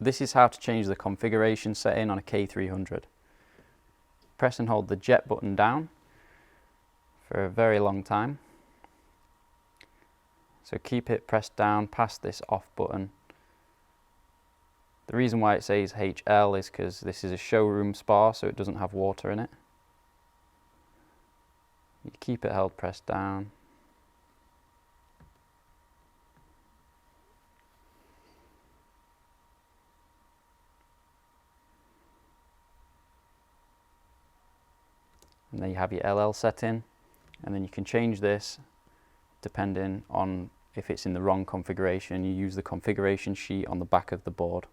this is how to change the configuration setting on a K300. Press and hold the jet button down for a very long time. So keep it pressed down past this off button. The reason why it says HL is because this is a showroom spa, so it doesn't have water in it. You keep it held pressed down. And then you have your LL setting, and then you can change this depending on if it's in the wrong configuration. You use the configuration sheet on the back of the board.